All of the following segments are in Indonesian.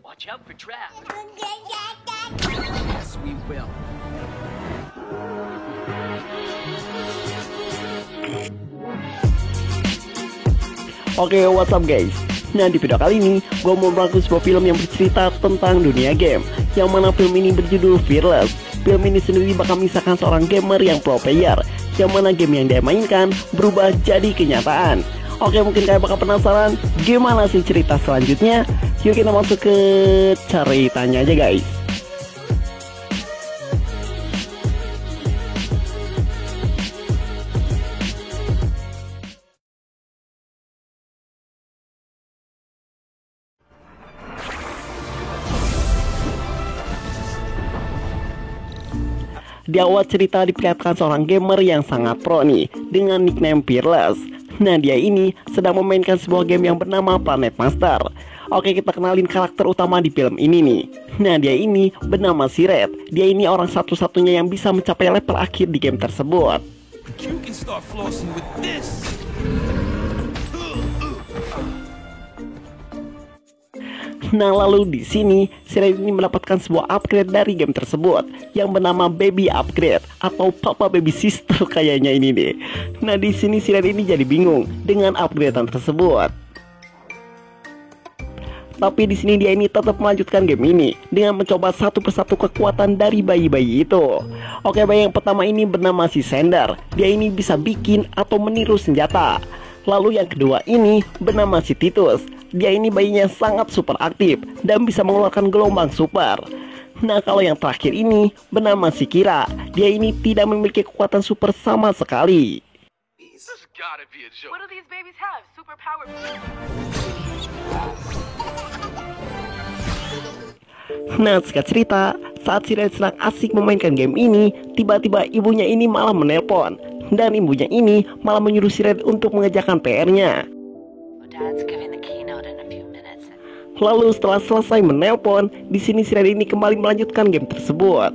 Watch out for traps. Yes, we will. Oke, what's up guys? Nah, di video kali ini gue mau merangkum sebuah film yang bercerita tentang dunia game, yang mana film ini berjudul Fearless. Film ini sendiri bakal mengisahkan seorang gamer yang pro player, yang mana game yang dia mainkan berubah jadi kenyataan. Oke, mungkin kalian bakal penasaran gimana sih cerita selanjutnya. Yuk kita masuk ke ceritanya aja guys. Di awal cerita diperlihatkan seorang gamer yang sangat pro nih, dengan nickname Fearless. Nah, dia ini sedang memainkan sebuah game yang bernama Planet Master. Oke, kita kenalin karakter utama di film ini nih. Nah, dia ini bernama si Red. Dia ini orang satu-satunya yang bisa mencapai level akhir di game tersebut. Nah, lalu di sini si Red ini mendapatkan sebuah upgrade dari game tersebut yang bernama Baby Upgrade atau Papa Baby Sister kayaknya ini deh. Nah, di sini si Red ini jadi bingung dengan upgradean tersebut. Tapi di sini dia ini tetap melanjutkan game ini dengan mencoba satu persatu kekuatan dari bayi-bayi itu. Oke, bayi yang pertama ini bernama si Sander. Dia ini bisa bikin atau meniru senjata. Lalu yang kedua ini bernama si Titus. Dia ini bayinya sangat super aktif dan bisa mengeluarkan gelombang super. Nah, kalau yang terakhir ini bernama si Kira. Dia ini tidak memiliki kekuatan super sama sekali. Nah, singkat cerita, saat si Red sedang asik memainkan game ini, tiba-tiba ibunya ini malah menelpon. Dan ibunya ini malah menyuruh si Red untuk mengerjakan PR-nya. Lalu setelah selesai menelpon, di sini si Red ini kembali melanjutkan game tersebut.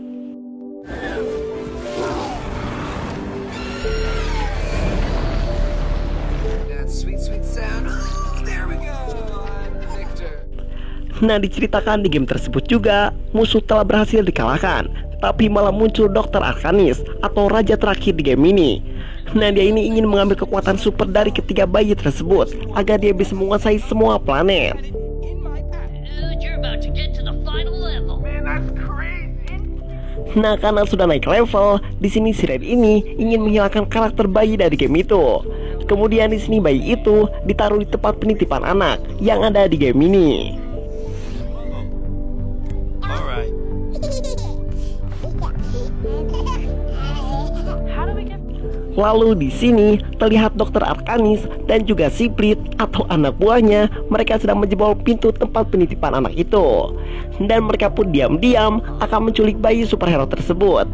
Nah, diceritakan di game tersebut juga musuh telah berhasil dikalahkan, tapi malah muncul Dr. Arcanis atau raja terakhir di game ini. Nah, dia ini ingin mengambil kekuatan super dari ketiga bayi tersebut agar dia bisa menguasai semua planet. Nah, karena sudah naik level, di sini si Red ini ingin menghilangkan karakter bayi dari game itu. Kemudian di sini bayi itu ditaruh di tempat penitipan anak yang ada di game ini. Lalu di sini terlihat Dr. Arcanis dan juga Siprit atau anak buahnya. Mereka sedang menjebol pintu tempat penitipan anak itu, dan mereka pun diam-diam akan menculik bayi superhero tersebut.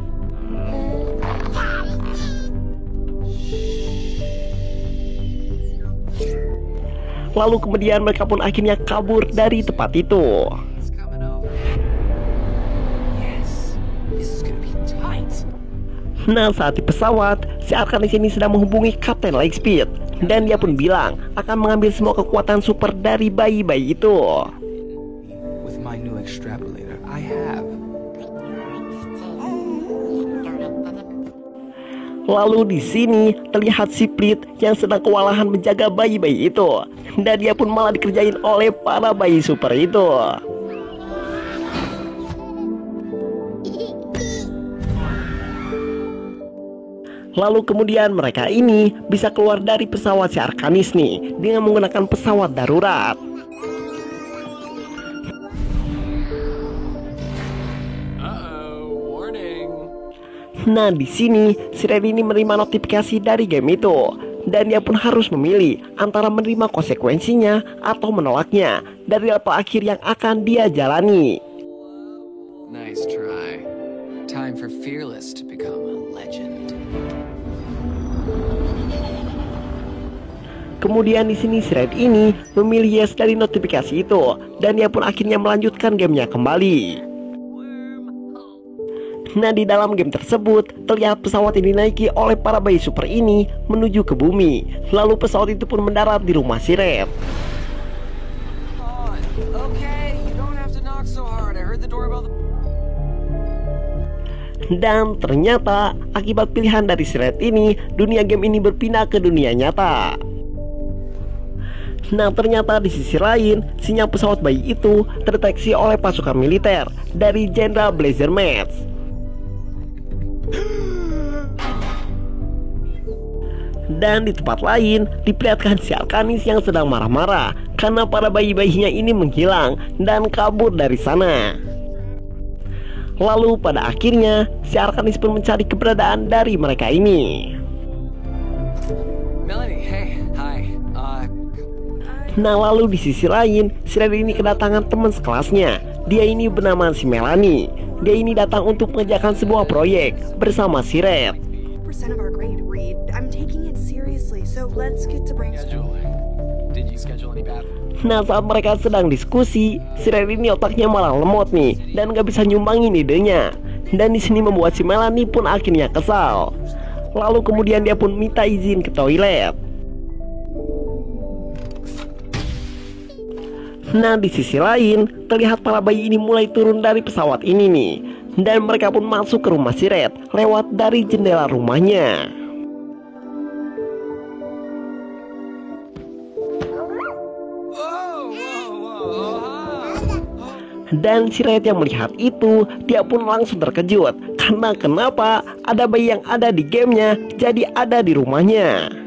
Lalu kemudian mereka pun akhirnya kabur dari tempat itu. Nah, saat di pesawat, si Arcanis ini sedang menghubungi Kapten Lightspeed, dan dia pun bilang akan mengambil semua kekuatan super dari bayi-bayi itu. Lalu di sini terlihat Siprit yang sedang kewalahan menjaga bayi-bayi itu, dan dia pun malah dikerjain oleh para bayi super itu. Lalu kemudian mereka ini bisa keluar dari pesawat si Arcanis nih dengan menggunakan pesawat darurat. Nah, di sini si Red ini menerima notifikasi dari game itu, dan dia pun harus memilih antara menerima konsekuensinya atau menolaknya dari level akhir yang akan dia jalani. Nice try. Time for Fearless to become a legend. Kemudian di sini si Red ini memilih yes dari notifikasi itu, dan dia pun akhirnya melanjutkan gamenya kembali. Nah, di dalam game tersebut terlihat pesawat yang dinaiki oleh para bayi super ini menuju ke bumi. Lalu pesawat itu pun mendarat di rumah si Red. knock so hard? I heard the doorbell. Dan ternyata akibat pilihan dari si Red ini, dunia game ini berpindah ke dunia nyata. Nah, ternyata di sisi lain, sinyal pesawat bayi itu terdeteksi oleh pasukan militer dari Jenderal Blazer Mats. Dan di tempat lain, diperlihatkan si Arkanis yang sedang marah-marah karena para bayi-bayinya ini menghilang dan kabur dari sana. Lalu pada akhirnya, si Arkanis pun mencari keberadaan dari mereka ini. Melanie, hey, hi. Nah, lalu di sisi lain, si Red ini kedatangan teman sekelasnya. Dia ini bernama si Melanie. Dia ini datang untuk mengerjakan sebuah proyek bersama si Red. Of our grade, Reed. I'm taking it seriously, so let's get to brainstorming. Did you schedule any battle? Nah, saat mereka sedang diskusi, si Red ini otaknya malah lemot nih dan gak bisa nyumbangin idenya. Dan di sini membuat si Melanie pun akhirnya kesal. Lalu kemudian dia pun minta izin ke toilet. Nah, di sisi lain, terlihat para bayi ini mulai turun dari pesawat ini nih. Dan mereka pun masuk ke rumah si Red lewat dari jendela rumahnya. Dan si Red yang melihat itu, dia pun langsung terkejut. Karena kenapa ada bayi yang ada di gamenya jadi ada di rumahnya.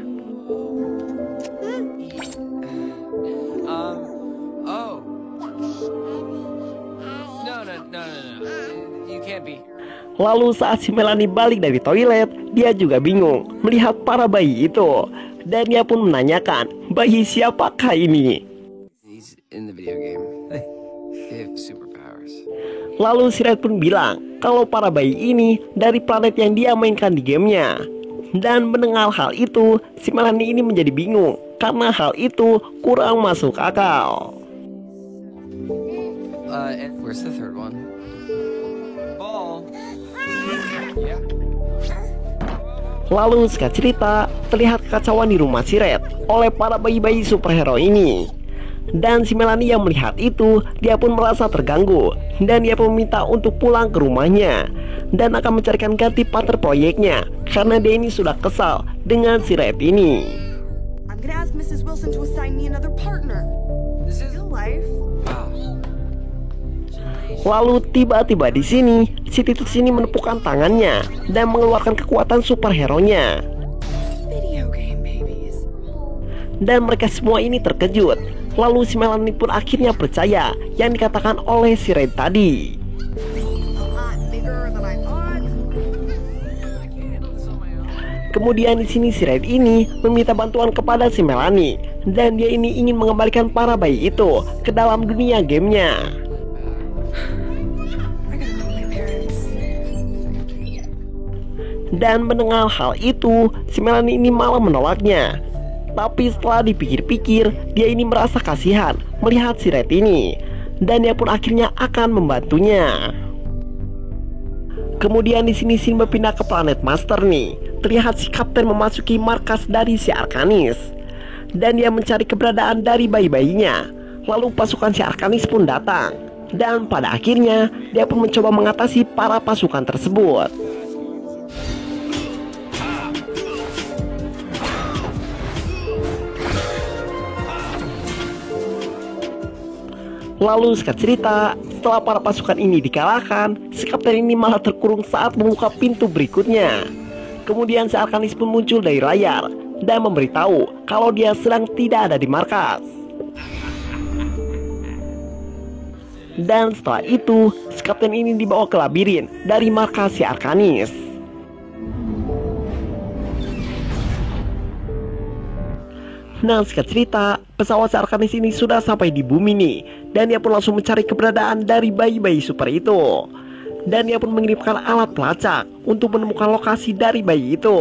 Lalu saat si Melanie balik dari toilet, dia juga bingung melihat para bayi itu. Dan dia pun menanyakan, bayi siapakah ini? He's in the video game. They have superpowers. Lalu si Red pun bilang kalau para bayi ini dari planet yang dia mainkan di gamenya. Dan mendengar hal itu, si Melanie ini menjadi bingung karena hal itu kurang masuk akal. And where's the third one? Ball. Yeah. Lalu singkat cerita, terlihat kekacauan di rumah si Red oleh para bayi-bayi superhero ini. Dan si Melanie yang melihat itu, dia pun merasa terganggu. Dan dia pun meminta untuk pulang ke rumahnya dan akan mencarikan ganti partner proyeknya karena dia ini sudah kesal dengan si Red ini. I'm gonna ask Mrs. Wilson to assign me another partner. This is Real life. wow. Lalu tiba-tiba di sini, si Titus ini menepukkan tangannya dan mengeluarkan kekuatan superhero-nya. Video game babies. Dan mereka semua ini terkejut. Lalu si Melanie pun akhirnya percaya yang dikatakan oleh si Red tadi. A lot bigger than I thought. Kemudian di sini si Red ini meminta bantuan kepada si Melanie dan dia ini ingin mengembalikan para bayi itu ke dalam dunia gamenya. I gotta call my parents. Dan mendengar hal itu, si Melanie ini malah menolaknya. Tapi setelah dipikir-pikir, dia ini merasa kasihan melihat si Red ini. Dan dia pun akhirnya akan membantunya. Kemudian di sini scene berpindah ke planet Master nih. Terlihat si Kapten memasuki markas dari si Arkanis. Dan dia mencari keberadaan dari bayi-bayinya. Lalu pasukan si Arkanis pun datang. Dan pada akhirnya, dia pun mencoba mengatasi para pasukan tersebut. Lalu singkat cerita, setelah para pasukan ini dikalahkan, si Kapten ini malah terkurung saat membuka pintu berikutnya. Kemudian si Arkanis pun muncul dari layar dan memberitahu kalau dia sedang tidak ada di markas. Dan setelah itu, si Kapten ini dibawa ke labirin dari markas si Arkanis. Nah, singkat cerita, pesawat si Arkanis ini sudah sampai di bumi nih. Dan dia pun langsung mencari keberadaan dari bayi-bayi super itu. Dan dia pun mengirimkan alat pelacak untuk menemukan lokasi dari bayi itu.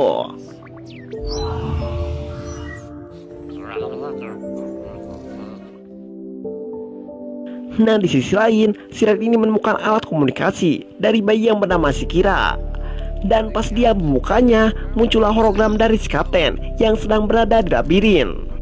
Nah, di sisi lain, si Red ini menemukan alat komunikasi dari bayi yang bernama si Kira. Dan pas dia membukanya, muncullah hologram dari si Kapten yang sedang berada di labirin.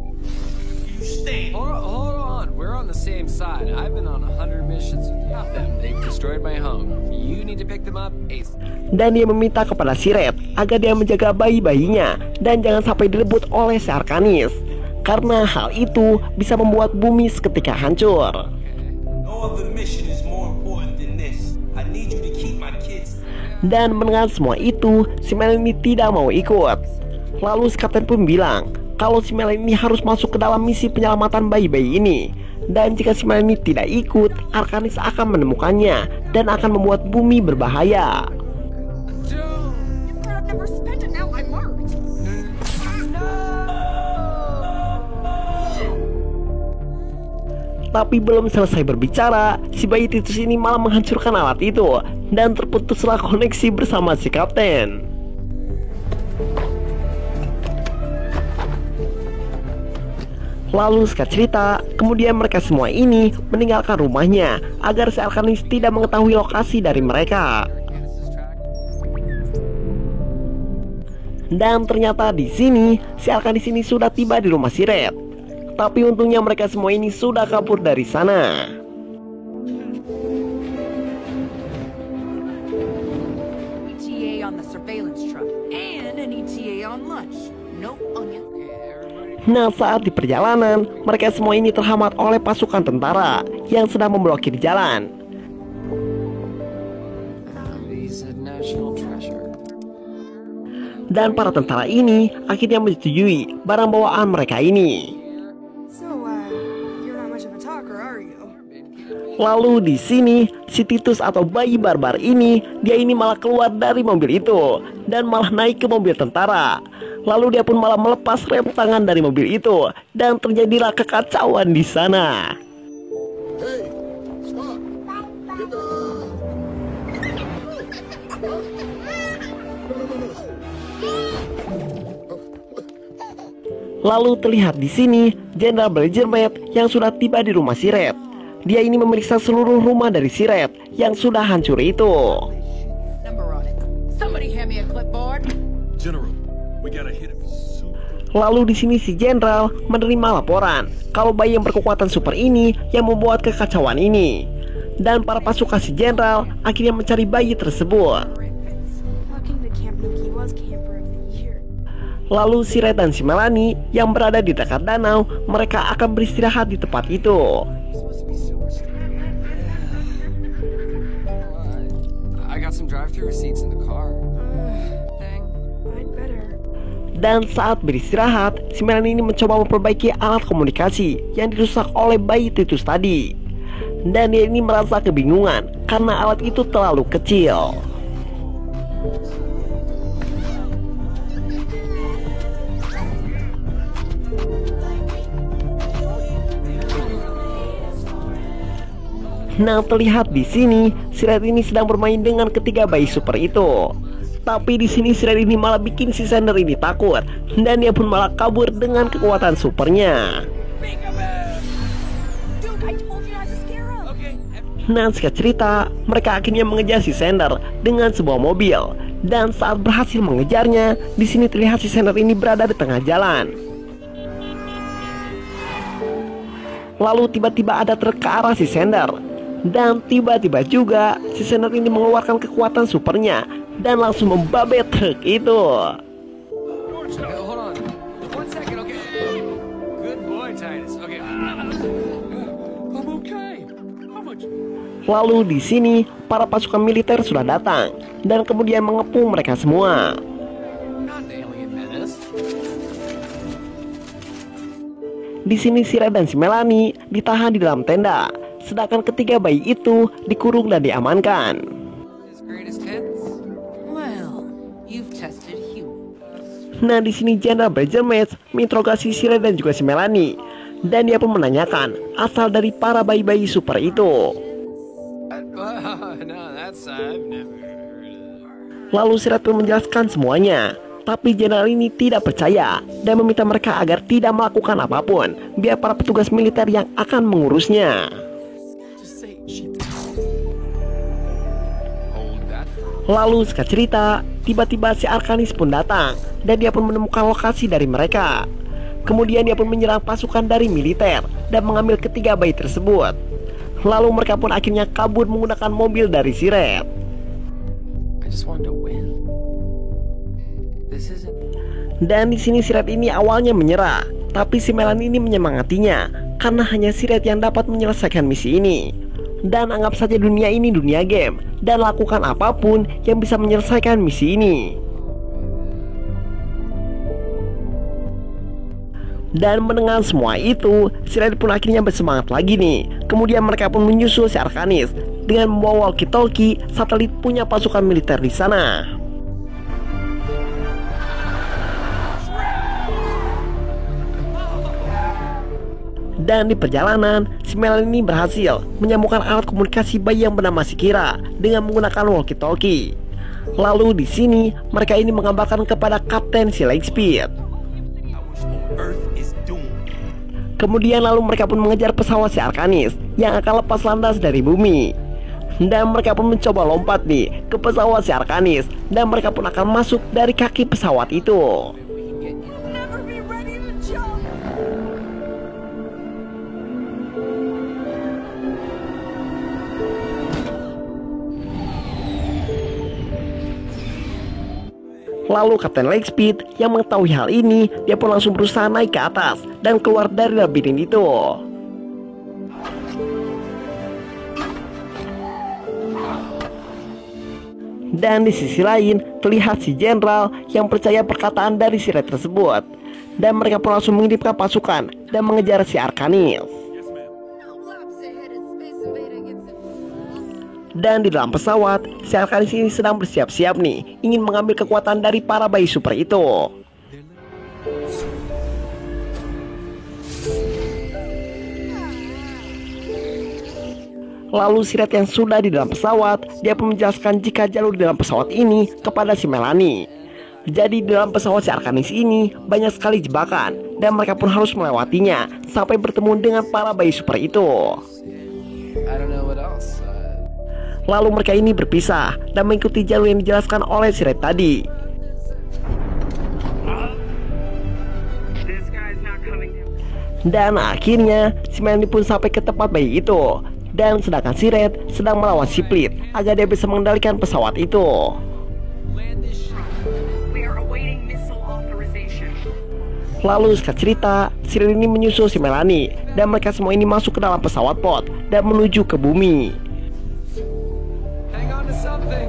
Hold on, we're on the same side. I've been on 100 missions without them. They've destroyed my home. You need to pick them up ASAP. Dan dia meminta kepada si Red agar dia menjaga bayi-bayinya dan jangan sampai direbut oleh si Arkanis, karena hal itu bisa membuat bumi seketika hancur. No other mission is more important than this. I need you to keep my kids. Dan mendengar semua itu, si Melanie tidak mau ikut. Lalu si Kapten pun bilang kalau si Melanie harus masuk ke dalam misi penyelamatan bayi-bayi ini. Dan jika si Melanie tidak ikut, Arkanis akan menemukannya dan akan membuat bumi berbahaya. I've never spent it, now I'm marked. Tapi belum selesai berbicara, si bayi Titus ini malah menghancurkan alat itu dan terputuslah koneksi bersama si Kapten. Lalu singkat cerita, kemudian mereka semua ini meninggalkan rumahnya agar si Arkanis tidak mengetahui lokasi dari mereka. Dan ternyata di sini si Arkanis ini sudah tiba di rumah si Red. Tapi untungnya mereka semua ini sudah kabur dari sana. ETA on the surveillance truck and an ETA on lunch. No onion. Nah, saat di perjalanan, mereka semua ini terhambat oleh pasukan tentara yang sedang memblokir jalan. He's a national treasure. Dan para tentara ini akhirnya menyetujui barang bawaan mereka ini. So, you're not much of a talker, are you? Lalu di sini si Titus atau bayi barbar ini, dia ini malah keluar dari mobil itu dan malah naik ke mobil tentara. Lalu dia pun malah melepas rem tangan dari mobil itu dan terjadilah kekacauan di sana. Lalu terlihat di sini Jenderal Belgermet yang sudah tiba di rumah si Red. Dia ini memeriksa seluruh rumah dari si Red yang sudah hancur itu. Number on it. Somebody hand me a clipboard. General, we gotta hit him. Lalu di sini si Jenderal menerima laporan kalau bayi yang berkekuatan super ini yang membuat kekacauan ini. Dan para pasukan si Jenderal akhirnya mencari bayi tersebut. Walking to Camp Nuki was camper of the year. Lalu si Red dan si Melanie yang berada di dekat danau, mereka akan beristirahat di tempat itu. I got some drive-through receipts in the car. Dang. I'd better. Dan saat beristirahat, si Melanie ini mencoba memperbaiki alat komunikasi yang dirusak oleh bayi Titus tadi. Dan dia ini merasa kebingungan karena alat itu terlalu kecil. Nah, terlihat di sini si Red ini sedang bermain dengan ketiga bayi super itu. Tapi di sini si Red ini malah bikin si Sander ini takut dan dia pun malah kabur dengan kekuatan supernya. Dude, I told you not to scare him. Nah, singkat cerita, mereka akhirnya mengejar si Sander dengan sebuah mobil. Dan saat berhasil mengejarnya, di sini terlihat si Sander ini berada di tengah jalan. Lalu tiba-tiba ada truk ke arah si Sander. Dan tiba-tiba juga si Sander ini mengeluarkan kekuatan supernya dan langsung membabet truk itu. Okay, hold on. 1 second, okay. Good boy, Titus. Okay. I'm okay. How much? Lalu di sini para pasukan militer sudah datang dan kemudian mengepung mereka semua. Not an alien menace. Di sini si Red dan si Melanie ditahan di dalam tenda, sedangkan ketiga bayi itu dikurung dan diamankan. His greatest hits. Well, you've tested Hugh. Nah, di sini Jenderal Belgermet menginterogasi si Red dan juga si Melanie, dan dia pun menanyakan asal dari para bayi-bayi super itu. No, that's I've never heard of. Lalu si Red pun menjelaskan semuanya. Tapi Jenderal ini tidak percaya dan meminta mereka agar tidak melakukan apapun, biar para petugas militer yang akan mengurusnya. Just say shit. Hold that. Lalu singkat cerita, tiba-tiba si Arkanis pun datang dan dia pun menemukan lokasi dari mereka. Kemudian dia pun menyerang pasukan dari militer dan mengambil ketiga bayi tersebut. Lalu mereka pun akhirnya kabur menggunakan mobil dari si Red. I just wanted to win. This isn't. Dan di sini si Red ini awalnya menyerah, tapi si Melanie ini menyemangatinya karena hanya si Red yang dapat menyelesaikan misi ini. Dan anggap saja dunia ini dunia game, dan lakukan apapun yang bisa menyelesaikan misi ini. Dan mendengar semua itu, si Red pun akhirnya bersemangat lagi nih. Kemudian mereka pun menyusul si Arkanis dengan membawa walkie-talkie. Satelit punya pasukan militer di sana. Dan di perjalanan, si Melanie berhasil menyambungkan alat komunikasi bayi yang bernama Shakira dengan menggunakan walkie-talkie. Lalu di sini mereka ini menggambarkan kepada Kapten si Lightspeed. Kemudian lalu mereka pun mengejar pesawat si Arkanis yang akan lepas landas dari bumi. Dan mereka pun mencoba lompat nih ke pesawat si Arkanis, dan mereka pun akan masuk dari kaki pesawat itu. Never be ready to jump. Lalu Kapten Lightspeed yang mengetahui hal ini, dia pun langsung berusaha naik ke atas dan keluar dari labirin itu. Dan di sisi lain, terlihat si Jenderal yang percaya perkataan dari si Red tersebut. Dan mereka pun langsung mengirimkan pasukan dan mengejar si Arkanis. Dan di dalam pesawat, si Arkanis ini sedang bersiap-siap nih, ingin mengambil kekuatan dari para bayi super itu. Lalu si Red yang sudah di dalam pesawat, dia pun menjelaskan jika jalur di dalam pesawat ini kepada si Melanie. Jadi di dalam pesawat si Arkanis ini banyak sekali jebakan, dan mereka pun harus melewatinya sampai bertemu dengan para bayi super itu. I don't know what else. Lalu mereka ini berpisah dan mengikuti jalur yang dijelaskan oleh si Red tadi. Dan akhirnya si Melanie pun sampai ke tempat bayi itu. Dan sedangkan si Red sedang melawan si Split agar dia bisa mengendalikan pesawat itu. Lalu singkat cerita, si Red ini menyusul si Melanie, dan mereka semua ini masuk ke dalam pesawat pod dan menuju ke bumi. Hang on to something.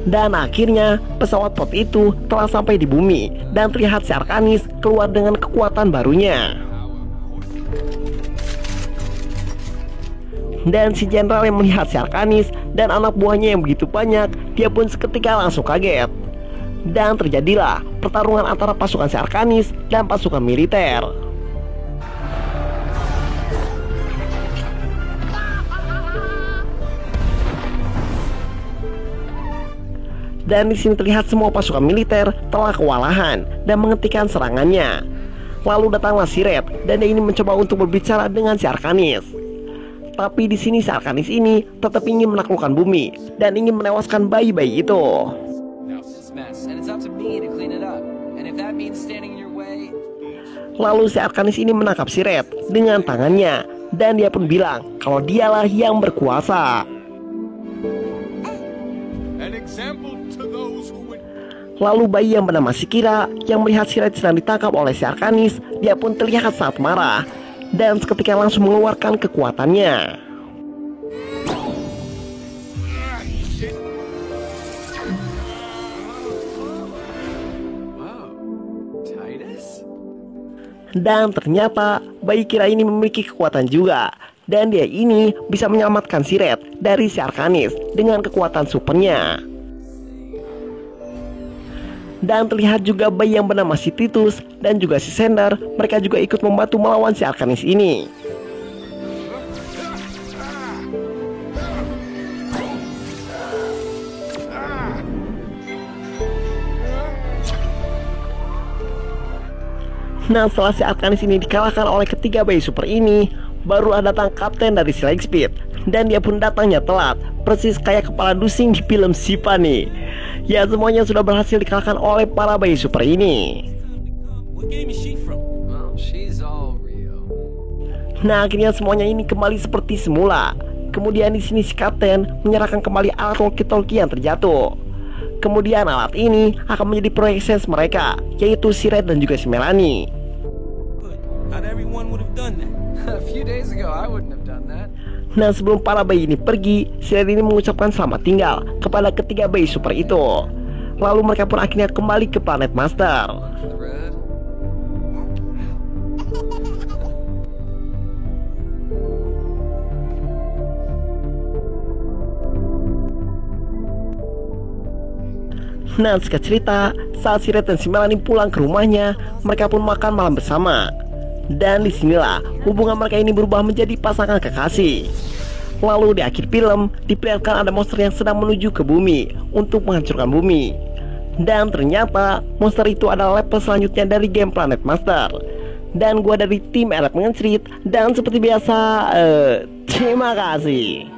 Dan akhirnya pesawat pod itu telah sampai di bumi, dan terlihat si Arkanis keluar dengan kekuatan barunya. Dan si Jenderal yang melihat si Arkanis dan anak buahnya yang begitu banyak, dia pun seketika langsung kaget. Dan terjadilah pertarungan antara pasukan si Arkanis dan pasukan militer. Dan di sini terlihat semua pasukan militer telah kewalahan dan menghentikan serangannya. Lalu datanglah si Red, dan dia ini mencoba untuk berbicara dengan si Arkanis. Tapi di sini si Arkanis ini tetap ingin menaklukkan bumi dan ingin menewaskan bayi-bayi itu. Lalu si Arkanis ini menangkap si Red dengan tangannya, dan dia pun bilang kalau dialah yang berkuasa. Lalu bayi yang bernama Shakira yang melihat si Red sedang ditangkap oleh si Arkanis, dia pun terlihat sangat marah dan seketika langsung mengeluarkan kekuatannya. Dan ternyata bayi Kira ini memiliki kekuatan juga, dan dia ini bisa menyelamatkan si Red dari si Arkanis dengan kekuatan supernya. Dan terlihat juga bayi yang bernama si Titus dan juga si Sender, mereka juga ikut membantu melawan si Arkanis ini. Nah, setelah si Arkanis ini dikalahkan oleh ketiga bayi super ini, barulah datang kapten dari si Lightspeed Dan dia pun datangnya telat, persis kayak kepala dusing di film Sipa nih. Ya, semuanya sudah berhasil dikalahkan oleh para bayi super ini. What game is she from? Well, she's all real. Nah, akhirnya semuanya ini kembali seperti semula. Kemudian di sini si Kapten menyerahkan kembali alat walkie-talkie yang terjatuh. Kemudian alat ini akan menjadi proyek sense mereka, yaitu si Red dan juga si Melanie. Good. Not everyone would have done that. A few days ago, I wouldn't have done that. Nah, sebelum para bayi ini pergi, si Red ini mengucapkan selamat tinggal kepada ketiga bayi super itu. Lalu mereka pun akhirnya kembali ke planet Master. Red. Nah, singkat cerita, saat si Red dan si Melanie pulang ke rumahnya, mereka pun makan malam bersama. Dan disinilah hubungan mereka ini berubah menjadi pasangan kekasih. Lalu di akhir film, diperlihatkan ada monster yang sedang menuju ke bumi untuk menghancurkan bumi. Dan ternyata monster itu adalah level selanjutnya dari game Planet Master. Dan gua dari tim Elek Mengencerit, dan seperti biasa, terima kasih.